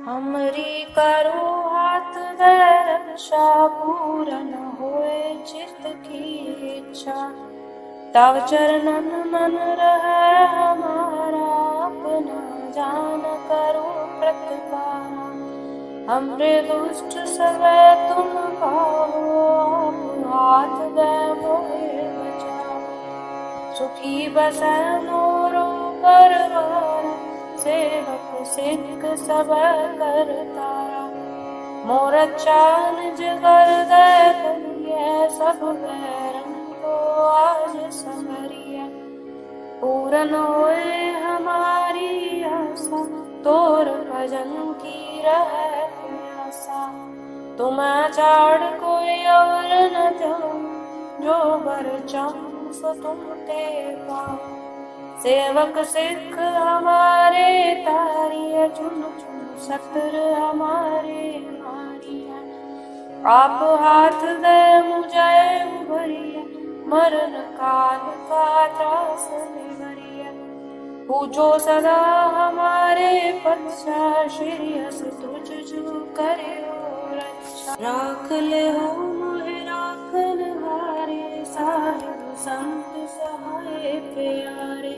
हमरी करो हाथ दे रक्षा, पूरन होए चित्त की इच्छा। तव चरणन मन रहे हमारा, अपना जान करो प्रतिपाला। हमरे दुष्ट सबे तुम पाओ, आप हाथ दे मोहे बचाओ। सुखी बसै मोरो परवार, सेवक सिख सब कर तारा। मोर चान जगर दे बलिए, सब बैरन को आज संवरिए। पूरन होए हमारी आशा, तोर भजन की रहे प्यासा। तुम चाड़ कोई और न जाओ, जो बर चाहूं सो तुम ते पाओ। सेवक सिख हमारे तारिय, चुन चुन सतर हमारे मारिया। आप हाथ दे मुझे उभरिया, मरण काल का त्रास निवरिया। पूजो सदा हमारे पक्षा, श्री हस तुझ जो करे रक्षा। राख ले हो मोहे राखन हारे, साहिब संत सहाय प्यारे।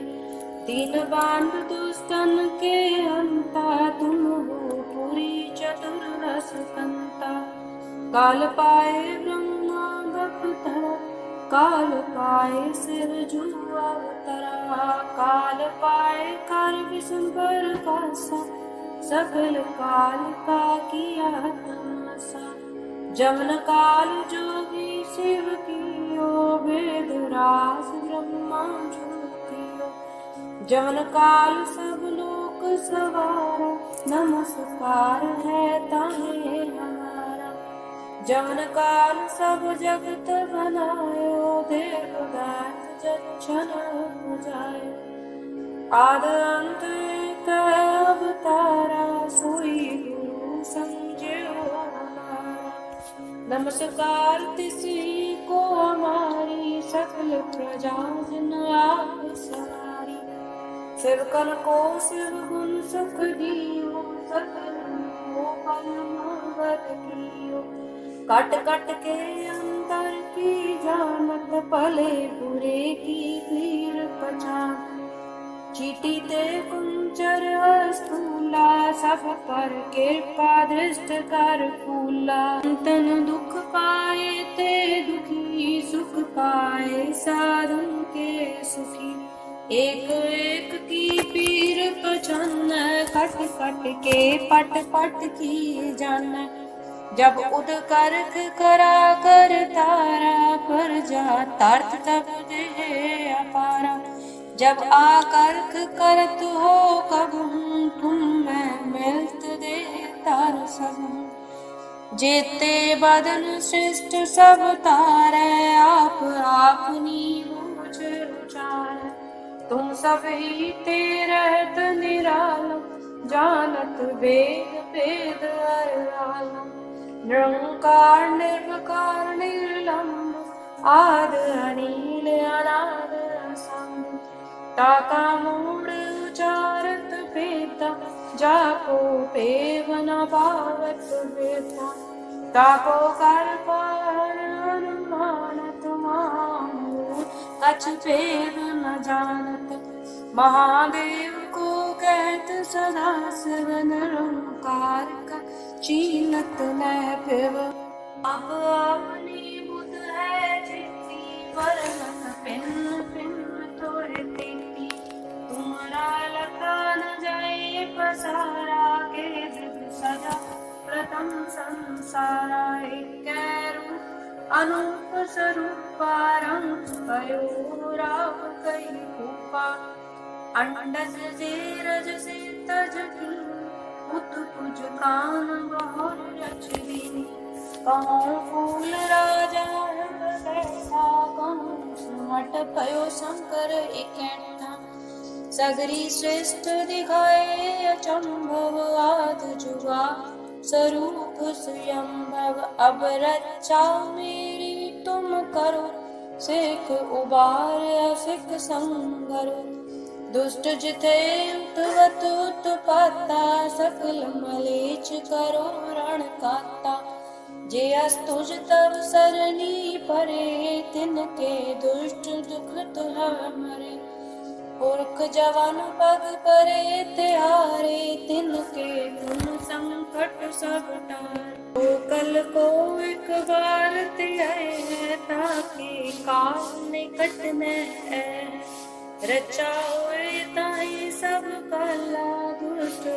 दीन बांध दुष्टन के हंता, तुम हो पुरी चतुर रस कंता। काल पाए ब्रह्मा बपतरा, काल पाए शिव जुआ अवतरा। काल पाए कर विषंबर कासा, सकल काल का किया तमाशा। जमन काल जोगी शिव कियो, वेद रास ब्रह्मा ज्योतियो। जमन काल सब लोक सवारा, नमस्कार है ताहे हमारा। जमन काल सब जगत बनायो, देवदात जच्छन बुझायो। आद अंत एक अवतारा, सोई गुरु समझियो हमारा। नमस्कार तिसी को हमारी, सकल प्रजा जन आप सवारी। सेवकन को शिव गुण सुख दियो, सकल को परम कियो। कट कट के अंतर की जानत, भले बुरे की पीर पहचान। चीटी ते कुंचर स्थूला, सब पर कृपा दृष्ट कर फूला। तन दुख पाए ते दुखी, सुख पाए साधन के सुखी। एक एक की पीर पहचान, कट कट के पट पट की जान। जब उद करख करा कर तारा, पर जा तार्थ तब देह अपारा। जब आकर्ख करत हो कबहूँ, तुम मैं मिलत देह तार सबहूँ। जेते बदन सृष्ट सब तारै, आप आपनी बूझ उचारै। तुम सब ही ते रहत निरालम, जानत वेद वेद अरालम। निरंकार निर्विकार निर्लम्ब, आद अनील अनाद असंग। ताका मूढ़ उचारत बेता, जाको पेव न पावत बेता। ताको कर पार अनुमानत, महामूढ़ कछ पेव न जानत। महादेव को कहत सदा शिव, निरंकार का चीनत न पिव। अब अपनी बुध है चित्ती, वरनत पिन पिन तोरे तेती। तुमरा लखा न जाए पसारा, के दिव्य सदा प्रथम संसारा। एक रूप अनूप स्वरूपा, रंग भयो राव कई रूपा। अंडज जेरज से तज की, उत कुज कान बहुर रचरी। कहूँ फूल राजा बैठा, कहूँ सुमट भयो शंकर इकट्ठा। सगरी श्रेष्ठ दिखाए अचंभव, आद जुगा स्वरूप स्वयंभव। अब रक्षा मेरी तुम करो, सिख उबार सिख संगरो। दुष्ट जिथे उतवत उत्पाता सकल मलेच करो रण काता। जे अस्तुज तब सरनी परे तिनके दुष्ट दुख तुह मरे। पुरख जवान पग परे तिहारे तिनके तुम संकट सब टारे। कल को एक बार त्याए ताकि काल निकट न रचा हुए ताई सब काला। दुष्ट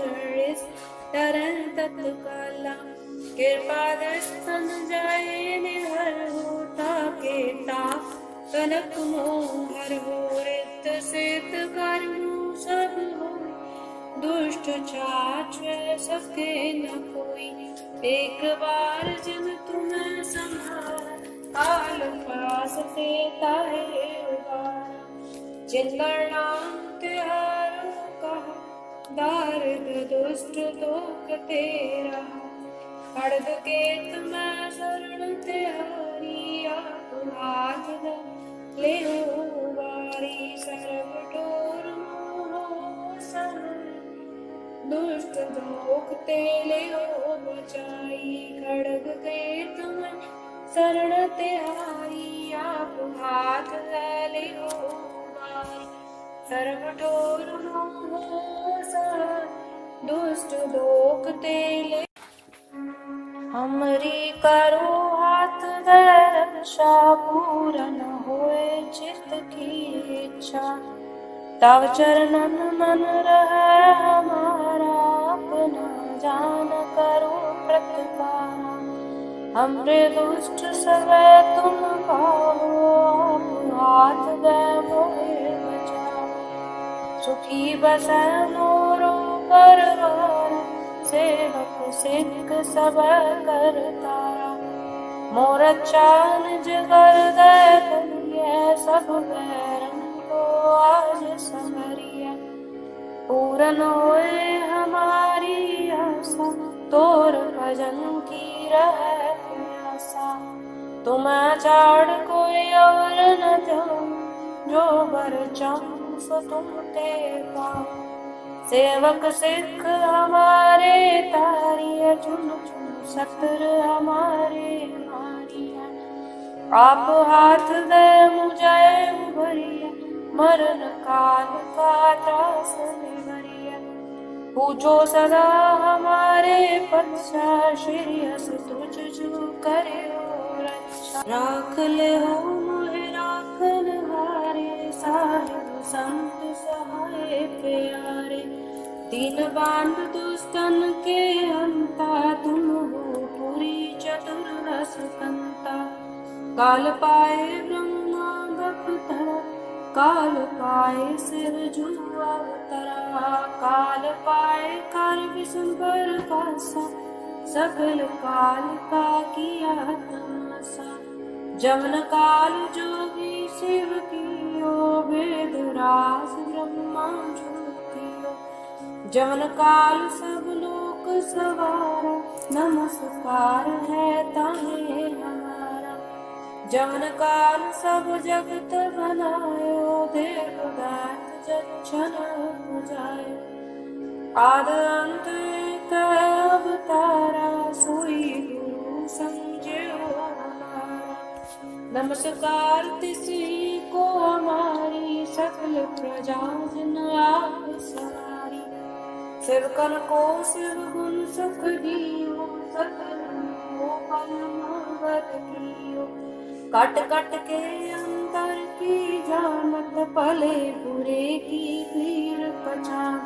तरह तत्काला कृपा दर्शन जाए निहर हो। ताके ता कनक मोहर हो रित सित कर्म सब हो। दुष्ट छाछे सके न कोई एक बार जिन तुम्हें संभाल। काल पास ते ताहे उबारा जिनकर नाम तिहारो कहा। दारिद दुष्ट दोख तेरा खड़ग केत मैं शरण तिहारी। आप हाथ ले बारी सर्व टोर मोह सर। दुष्ट दोख ते ले बचाई खड़ग केत मैं शरण तिहारी। आप हाथ ले बारी सर्व टोर मोह सर। दुष्ट दोख ते ले हमरी करो हाथ दे रक्षा। पूरन होए चित्त की इच्छा तव चरणन मन रहे हमारा। अपना जान करो प्रतिपाला हमरे दुष्ट सवे तुम पाओ। आप हाथ दे मोहे बचाओ सुखी बसै मोरो परवार। सेवक सिख सब करतारा मोर चान जगर दे करिए। सब बैरन को आज संवरिए पूरन होए हमारी आशा। तोर भजन की रहे प्यासा तुम्हें चाड़ कोई और न जाओ। जो बर चाहूं सो तुम ते पाओ। सेवक सिख हमारे तारिय चुन चुन सतर हमारे मारिया। आप हाथ दे मुझे उभरिया मरण काल का त्रास निवरिया। पूछो सदा हमारे पक्षा श्री अस तुझ जो करे रक्षा। राख ले हो मोहे राखन हारे साहिब संत सहाय प्यारे। दीन बांध दुष्टन के अंता तुम हो पूरी चतुर रस कंता। काल पाए ब्रह्मा बपतरा काल पाए शिव जुआ अवतरा। काल पाए कर विष्णु पर कासा सकल काल का किया तमाशा। जमन काल जोगी शिव कियो वेद रास ब्रह्मा कियो। जमन काल सब लोक सवारा नमस्कार है ताहे हमारा। जमन काल सब जगत बनायो देवदात जच्छन पुजायो। आद अंत एक अवतारा सोई गुरु समझो हमारा। नमस्कार तिसी को हमारी सकल प्रजा जन आप सवारी। सेवकन को शिव गुण सुख दियो सकल को पलमवर कियो। कट कट के अंतर की जानत भले बुरे की पीर पहचान।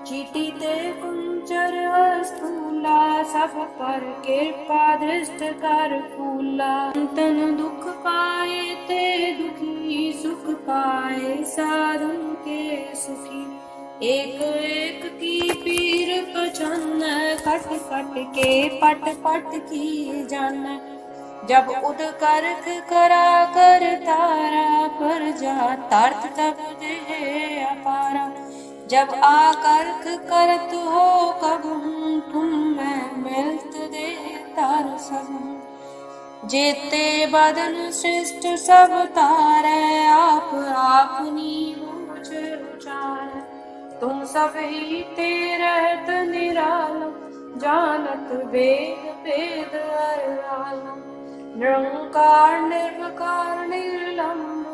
चीटी ते कुंचर स्थूला सब पर कृपा दृष्ट कर फूला। तन दुख पाए ते दुखी सुख पाए साधन के सुखी। एक एक की पीर पहचान कट कट के पट पट की जान। जब उद करख करा कर तारा पर जा तार्थ तब दे अपारा। जब आकर्ख करत हो कब तुम मैं मिलत दे तार सब। जेते बदन श्रेष्ठ सब तारे आप अपनी मुझ उचार। तुम सब ही ते रहत निरालम, जानत वेद वेद अरालम। निरंकार निर्विकार निर्लम्ब,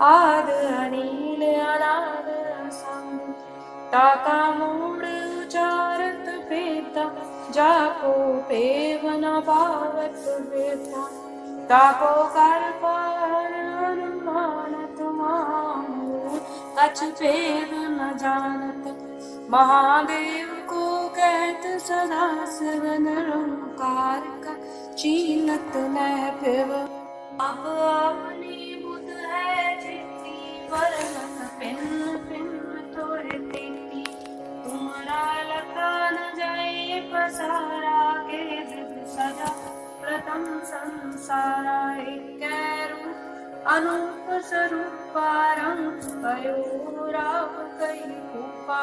आद अनील अनाद असंग। ताका मूढ़ उचारत वेदा, जाको पेव न पावत वेदा। ताको कर पार अनुमानत, मामूल कछ भेद न जानत। महादेव को कहत सदा शिव, निरंकार का चीनत न फिर। अब अपनी बुध है चित्ती, वर्णन भिन्न भिन्न तोरे तेती। तुमरा लखा न जाए पसारा, के विद सजा प्रथम संसारा। एक रूप अनूप स्वरूपा, रंग भयो राव कई रूपा।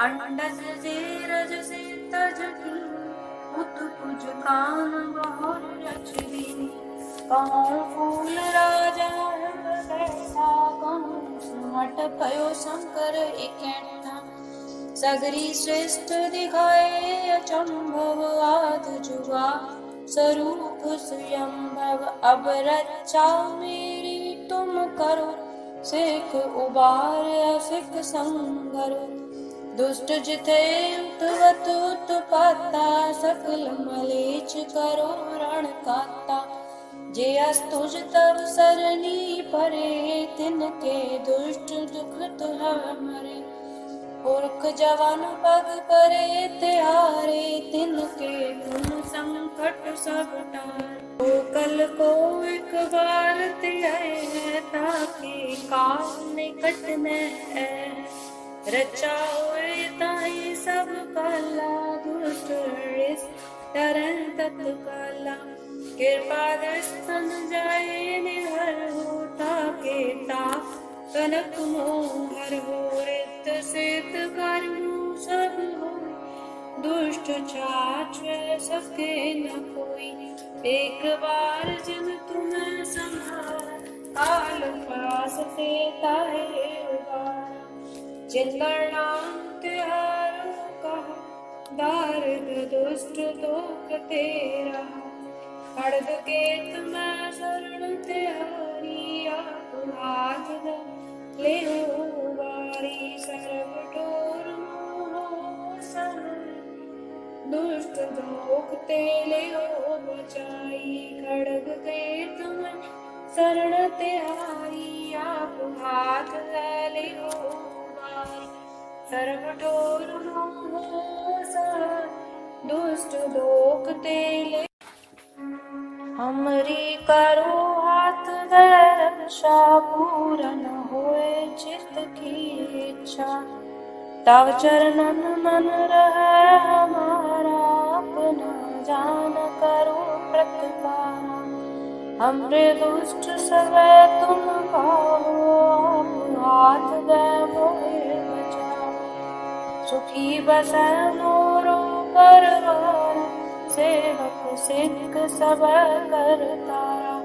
अंडज जेरज से तज की, उत कुज कान बहुर रचरी। कहूँ फूल राजा बैठा, कहूँ सुमट भयो शंकर इकट्ठा। सगरी श्रेष्ठ दिखाए अचंभव, आद जुगा स्वरूप स्वयंभव। अब रक्षा मेरी तुम करो, सिख उबार सिख संगरो। दुष्ट जिते उतवत उत्पाता, सकल मलेच्छ करो रण काता। जे अस्तुज तब सरनी परे, तिनके दुष्ट दुखत मरे। पुरख जवान पग परे तिहारे, तिनके तुम संकट सब टारे। कल को एक बार त्याए, ताकि काल निकट न है। रचा हुए ताई सब काला, दुष्ट तरह तत्काला। कृपा दस्तन जाए निहर हो, ताके ता कनक मोहर हो। रित सित कर्म सब हो, दुष्ट छाछ सके न कोई। एक बार जब तुम्हें संभाल, काल पास ते ताहे उबारा। जिनकर नाम तिहारो कहा, दारिद दुष्ट दोख तेरा। खड़ग केत मैं शरण तिहारी, आप हाथ ले बारी। सर्व ठोर मोह सर, दुष्ट दोख ते ले बचाई। खड़ग केत मैं शरण तिहारी, आप हाथ ले सर्व ठोर मोह सर, दुष्ट दोख ते ले। हमरी करो हाथ दे रक्षा, पूरन होए चित्त की इच्छा। तव चरणन मन रहे हमारा, अपना जान करो प्रतिपारा। हमरे दुष्ट सवे तुम पाओ, हाथ दे मोहे बचाओ। सुखी बसै मोरो परवार, सेवक सिख सब करतारा।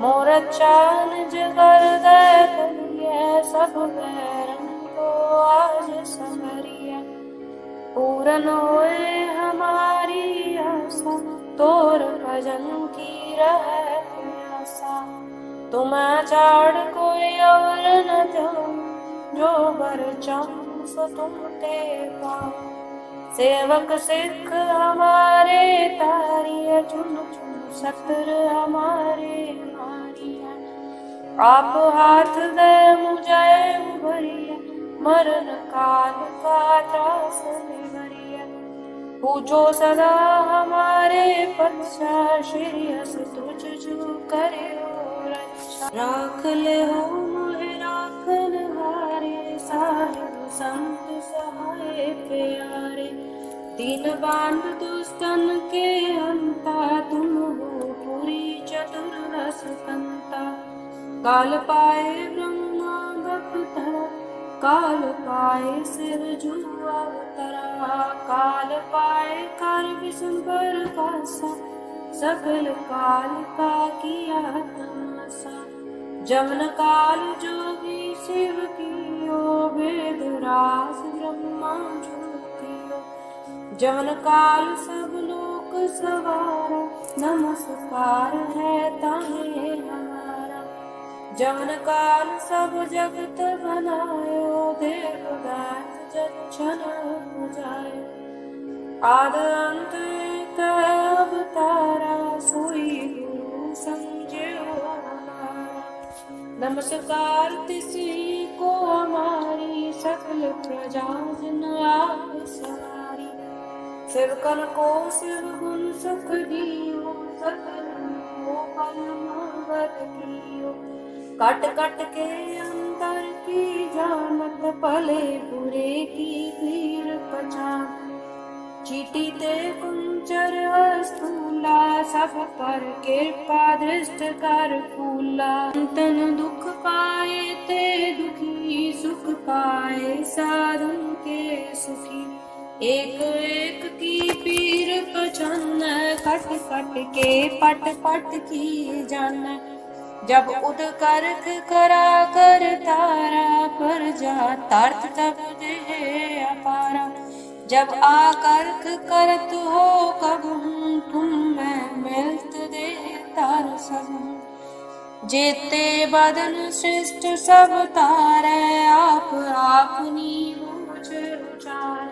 मोर चान जगर दे करिए, सब बैरन को आज संवरिए। पूरन होए हमारी आशा, तोर भजन की रहे प्यासा। तुम चाड़ कोई और न जाओ, जो बर चाहूं सो तुम ते पाओ। सेवक सिख हमारे तारिया, चुन चुन सत्र हमारे मारिया। आप हाथ दे मुझे उभरिया, मरण काल का त्रास निवरिया। पूजो सदा हमारे पक्षा, श्री हस तुझ जो करे रक्षा। राख ले हो मोहे राखन हारे, साहिब संत सहाय प्यारे। दीन बांध दुष्टन के अंता, तुम हो पूरी चतुर्दश कंता। काल पाए ब्रह्मा बपतरा, काल पाए शिव जू अवतरा। काल पाए कर विष्णु प्रकाशा, सकल काल का किया तमाशा। जमन काल जोगी शिव की ज्योतियो वेद रास ब्रह्मा ज्योतियो। जवन काल सब लोक सवारा, नमस्कार है ताहे हमारा। जवन काल सब जगत बनायो, देवदास जच्छन पुजायो। आद अंत एक अवतारा, सोई गुरु समझियो हमारा। नमस्कार तिसी को हमारी, सकल प्रजा जन आप सवारी। सेवकन को शिव गुण सुख दियो, सकल को परमावत कियो। कट कट के अंतर की जानत, भले बुरे की पीर पहचान। चीटी ते कुंचर स्थूला, सब पर कृपा दृष्ट कर फूला। तन दुख पाए ते दुखी, सुख पाए साधु के सुखी। एक एक की पीर पहचान, कट कट के पट पट की जान। जब उद करख करा कर तारा, पर जा तार्थ तब देह अपारा। जब आकर्ख करत हो कब, तुम मैं मिलत दे तार सब। जेते बदन श्रेष्ठ सब तारे, आप आपनी बूझ उचार।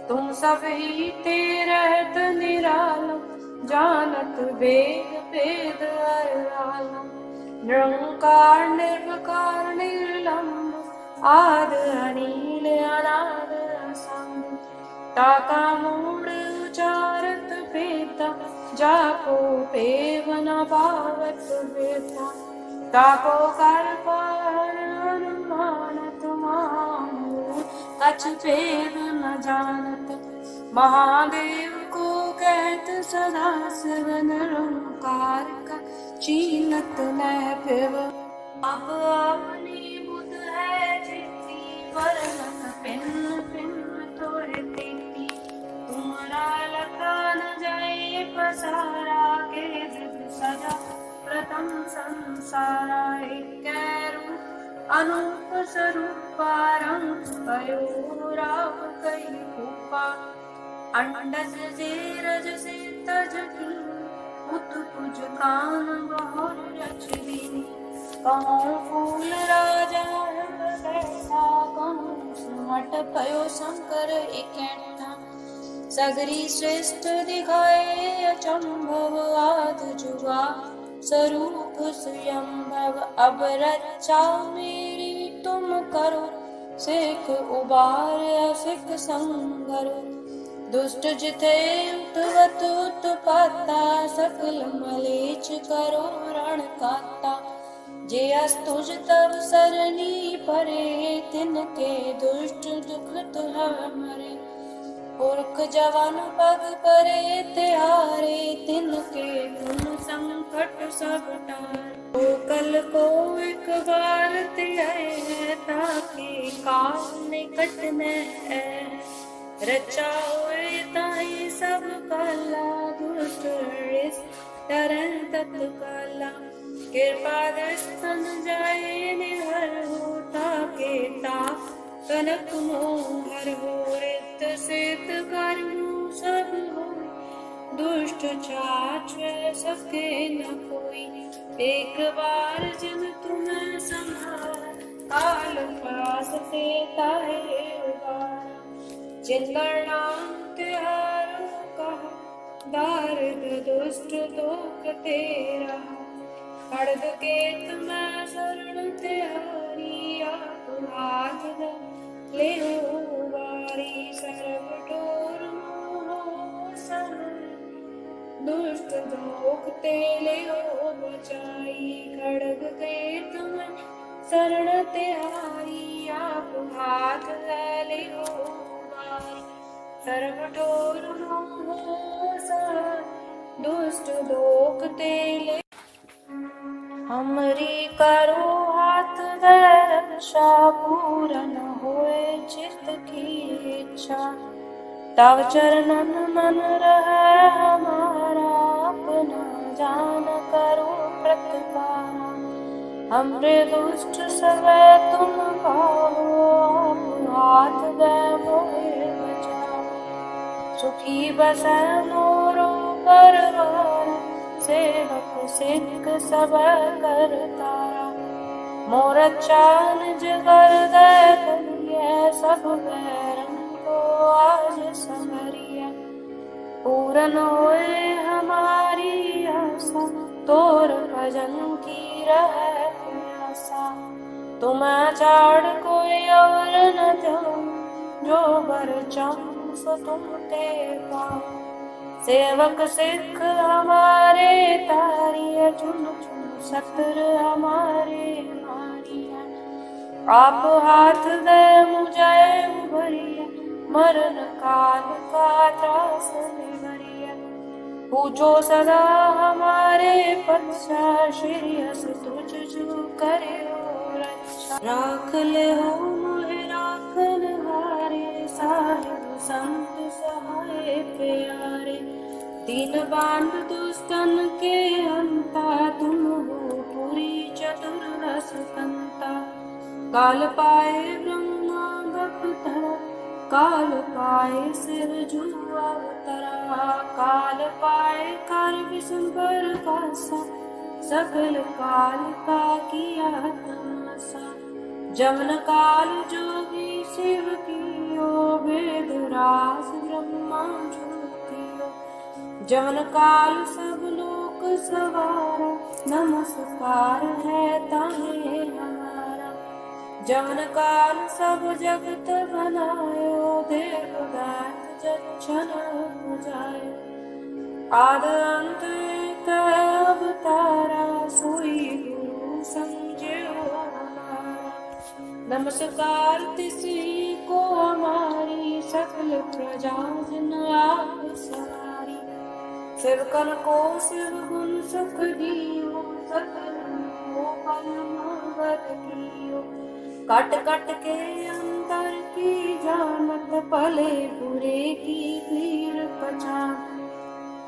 तुम सब ही ते रहत निरालम, जानत वेद वेद अरालम। निरंकार निर्विकार निर्लम्ब, आद अनील अनाद असंग। ताका मूढ़ उचारत पेता, जाको पेव न पावत बेता। ताको कर पार अनुमानत, महामूढ़ कछ भेद न जानत। महादेव को कहत सदा शिव, निरंकार का चीनत न फिर। अब अपनी बुध है जितनी, वरनत पिन पिन तोरे तेती। तुम्हारा लखा न जाए पसारा, के दिव्य सजा प्रथम संसारा। एक रूप अनूप स्वरूपा, रंग भयो राव कई रूपा। अंडज जेरज से तज की, उत कुज कान बहुर रचवी। कहूँ फूल राजा कैसा, कहूँ सुमट भयो शंकर इकैठा। सगरी श्रेष्ठ दिखाए अचंभव, आद जुगा स्वरूप स्वयंभव। अब रक्षा मेरी तुम करो, सिख उबार सिख संगरो। दुष्ट जिथे उठवत उत्पाता, सकल मलेच्छ करो रण काता। जे अस्तुज तब सरनी परे, तिनके दुष्ट दुख तुह मरे। पुरख जवान पग परे तिहारे, तिनके गुण संकट सब टारे। कल को एक बार त्याए, ताकि काल निकट न आए। रचा हुए ताई सब काला, दुष्ट तरह तत्काला। कृपा दस्तन जाए निहर हो, ताके ता कनक मोहर हो। रित सित कर्म सब हो, दुष्ट छाछ सके न कोई। एक बार जिन तुम्हें संभाल, काल पास ते ताहे उबारा। जिनकर नाम तिहारो कहा, दारिद दुष्ट दोख तेरा। खड़ग केत मैं शरण तिहारी, आप हाथ ले वारी। सर्व डोर मोह सर, दुष्ट दोख ते ले बचाई। खड़ग केत मैं शरण तिहारी, आप हाथ ले वारी। सर्व डोर मोह सर, दुष्ट दोख ते ले। हमरी करो हाथ दे रक्षा, पूरन होए चित्त की इच्छा। तव चरणन मन रहे हमारा, अपना जान करो प्रतिपारा। हमरे दुष्ट सवै तुम पाहो, हाथ दे मोहे बचाओ। सुखी बसै मोरो परवार, सेवक सिख सब कर तारा। मोर चान जगर दे करिए, सब बैरन को आज संवरिए। पूरन होए हमारी आशा, तोर भजन की रहे प्यासा। तुम चाड़ कोई और न जाओ, जो बर चाहूं सो तुम ते पाओ। सेवक सिख हमारे तारिय, चुन चुन सतर हमारे मारिय। आप हाथ दे मुझे उभरिय, मरण काल का त्रास निवरिय। पूजो सदा हमारे पक्षा, श्री अस तुझ जो करे रक्षा। राख ले हो मोहे राखन हारे, साहिब संत सहाय प्यारे। दीन बांध दुष्टन के हंता, तुम हो पुरी चतुर्दश कंता। काल पाए ब्रह्मा बपतरा, काल पाए शिव जू अवतरा। काल पाए कर विष्णु प्रकाशा, सकल काल का किया तमाशा। जमन काल जोगी शिव कियो, वेद रास ब्रह्मा जो कियो। जमन काल सब लोक सवारा, नमस्कार है ताहे हमारा। जमन काल सब जगत बनायो, देवदात जच्छन पुजायो। आद अंत एक अवतारा, सोई गुरु समझियो हमारा। नमस्कार तिसी को हमारी, सकल प्रजा जन आप सवारी। सेवकन को शिव गुण सुख दियो, सकल को परमावत कियो। कट कट के अंतर की जानत, भले बुरे की पीर पहचान।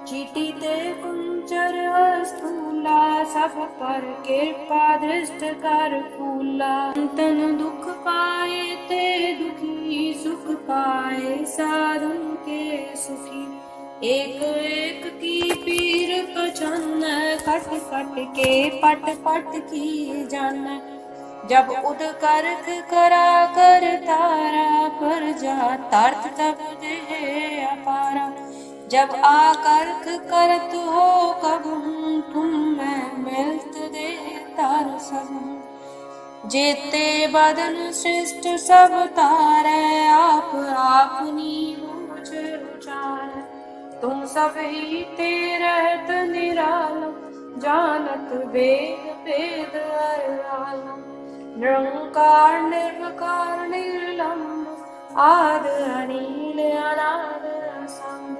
चीटी ते कुंचर स्थूला, सब पर कृपा दृष्ट कर फूला। तन दुख पाए ते दुखी, सुख पाए साधन के सुखी। एक एक की पीर पहचान, कट कट के पट पट की जान। जब उद करख करा कर तारा, पर जा तार्थ तब देह अपारा। जब आकर्ख करत हो कब, तुम मैं मिलत देह तार सब। जेते बदन श्रेष्ठ सब तारे, आप आपनी बूझ उचार। तुम सब ही ते रहत निरालम, जानत वेद वेद अरालम। निरंकार निर्विकार निर्लंब, आद अनील अनाद असंग।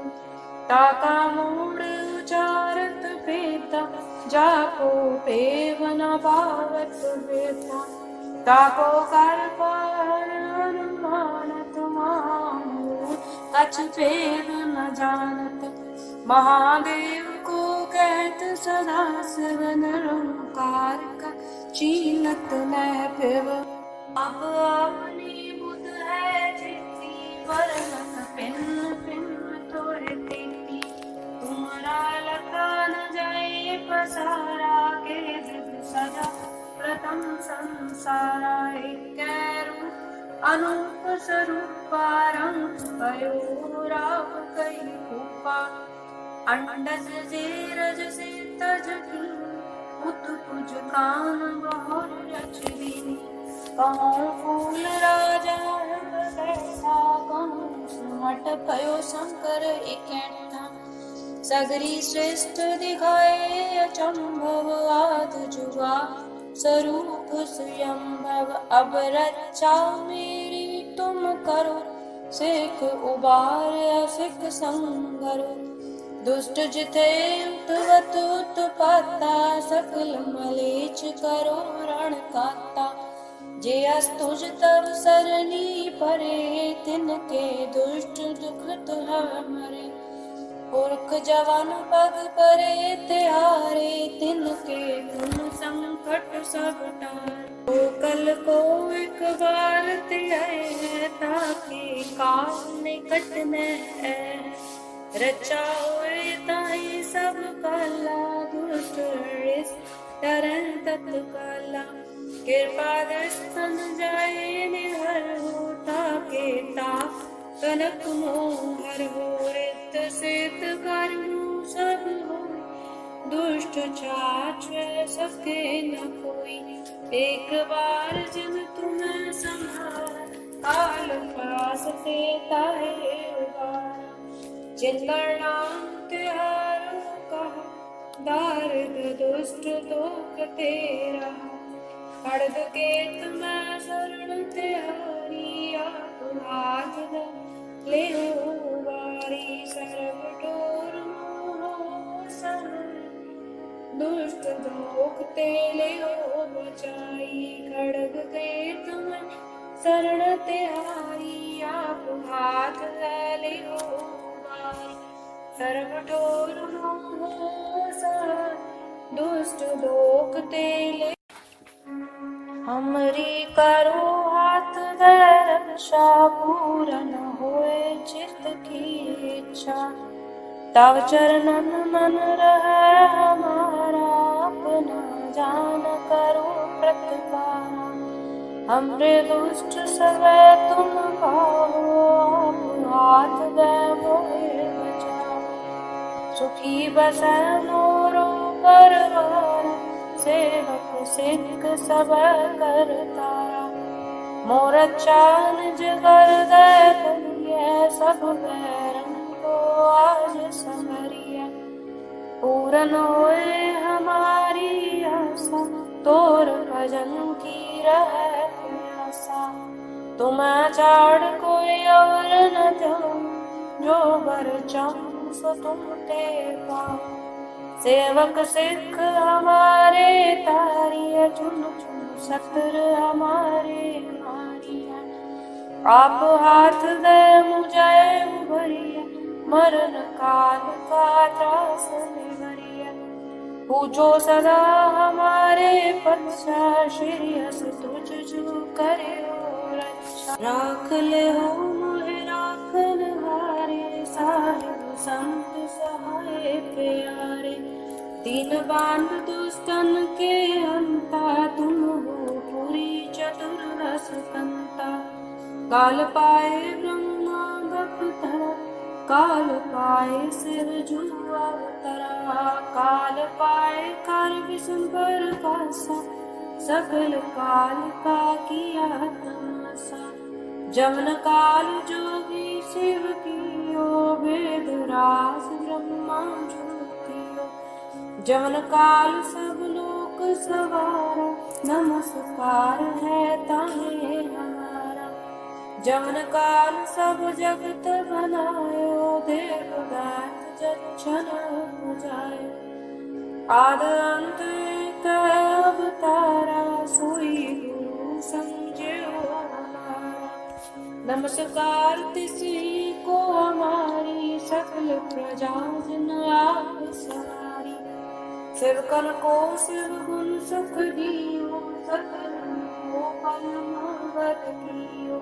ताका मूढ़ उचारत पेता, जाको पेव न पावत बेता। ताको कर पार अनुमानत, मामूढ़ कछ भेद न जानत। महादेव को कहत सदा शिव, निरंकार का चीनत न पिव। अब अपनी बुध है जिति, वर्णत पिन पिन तोरे तेती। तुम्हारा लखा न जाए पसारा, के दिव्य सजा प्रथम संसारा। एक रूप अनूप स्वरूपा, रंग भयो राव कई रूपा। अंडज जेरज से तज की, उत कुज कान बहुर रचनी। कहूँ फूल राजा कैसा, कहूँ सुमट भयो शंकर इकैठा। सगरी श्रेष्ठ दिखाए अचंभव, आद जुगा स्वरूप स्वयंभव। अब रक्षा मेरी तुम करो, सिख उबार सिख संगरो। दुष्ट जिते उतवत उत्पाता, सकल मलेच करो रण काता। जे अस्तुज तब सरनी परे, तिनके दुष्ट दुख तुह मरे। पुरख जवान पग परे तिहारे, तिनके गुण संकट सब टारे। तो कल को एक बार त्याए, ताकि काल निकट न है। रचा हुए ताई सब काला, दुष्ट तरह तत्काला। कृपा दस्तन जाए निहर हो, ताके ताप कनक मोहर हो। रित सित कर्म सब हो, दुष्ट छाछ सके न कोई। एक बार जब तुम्हें संभाल, काल पास ते ताहे उबारा। जिनकर नाम तिहारो कहा, दारिद दुष्ट दोख तेरा। खड्ग केत मैं शरण तिहारी, आप हाथ ले वारी। सर्व ठोर मोह सम, दुष्ट दोख ते ले बचाई। खड्ग केत मैं शरण तिहारी, आप हाथ ले वारी। सर्व ठोर मोह सम, दुष्ट दोख ते ले। हमरी करो हाथ दे रक्षा, पूरन होए चित्त की इच्छा। तव चरणन मन रहे हमारा, अपना जान करो प्रतिपारा। हमरे दुष्ट सवे तुम पाओ, हाथ दे मोहे बचाओ। सुखी बसै मोरो परवार, सेवक सिख सब करतारा। मोर चान जगर दे करिए, सब बैरन को आज संवरिए। पूरन होए हमारी आशा, तोर भजन की रहे प्यासा। तुम चाड़ कोई और न दो, जो बर चाहूं सो तुम ते पाओ। सेवक सिख हमारे तारिया, चुन चुन सतर हमारे मारिया। आप हाथ दे मुझे उभरिया, मरण काल का त्रास निवरिया। पूछो सदा हमारे पक्षा, श्री हस तुझ जो करे रक्षा। राख ले हो मोहे राखन हारे, साहिब संत सहाय प्यारे। दीन बांध दुष्टन के अंता, तुम हो पूरी चतुर रस कंता। काल पाए ब्रह्मा बपतरा, काल पाए शिव जुआ अवतरा। काल पाए कर विष्णु प्रकाशा, सकल काल का किया तमाशा। जमन काल जोगी शिव कियो, वेद रास ब्रह्मा ज्योतियो। जमन काल सब लोक सवारा, नमस्कार है ताहे हमारा। जमन काल सब जगत बनायो, देवदात जच्छन पुजायो। आद अंत एक अवतारा, सोई गुरु समझो हमारा। नमस्कार तिसी को हमारी, सकल प्रजा जन आप सवारी। सेवकन को शिव गुण सुख दियो, सकल को पलमवर कियो।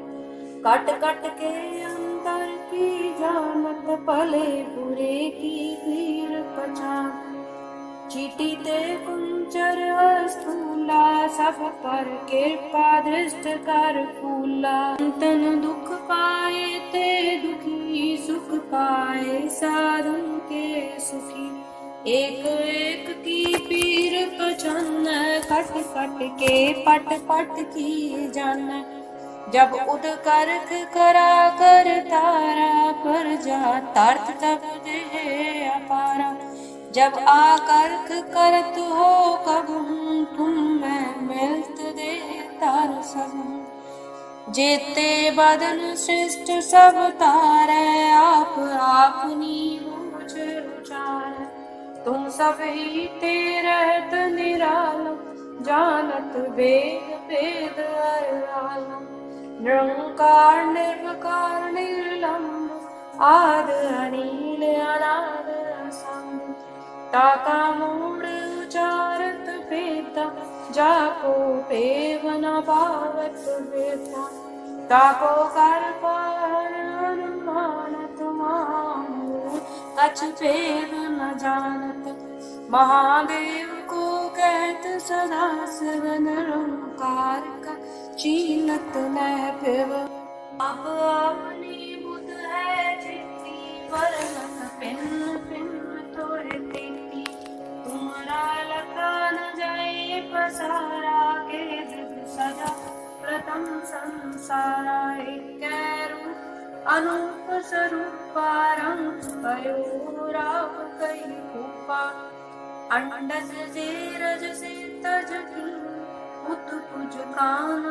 कट कट के अंतर की जानत, भले बुरे की पीर पहचान। चीटी ते कुंचर स्थूला, सब पर कृपा दृष्ट कर फूला। तन दुख पाए ते दुखी, सुख पाए साधन के सुखी। एक एक की पीर पहचान, कट कट के पट पट की जान। जब उद करख करा कर तारा, पर जा तार्थ तब दे अपारा। जब आकर्ख करत हो कब, तुम मैं मिलत दे तार सब। जेते बदन सृष्ट सब तारे, आप आपनी बूझ उचार। तुम सब ही ते रहत निरालम, जानत वेद वेद अरालम। निरंकार निर्विकार निर्लम्ब, आद अनील अनाद असंग ताका मूड उचारत बेता जाको पेव न पावत बेता ताको कर पार अनुमानत मामू कछ भेद न जानत महादेव को कहत सदा शिव निरंकार का चीनत न फिर अब अपनी बुध है चित्ती वर्णन पिन पिन तोरे तेती तुम्हारा लखा न जाए पसारा के दिल सजा प्रथम संसारा एक रूप अनूप स्वरूपा रंग भयो राव कई रूपा अंडज जे रज से तज की उत कुज कान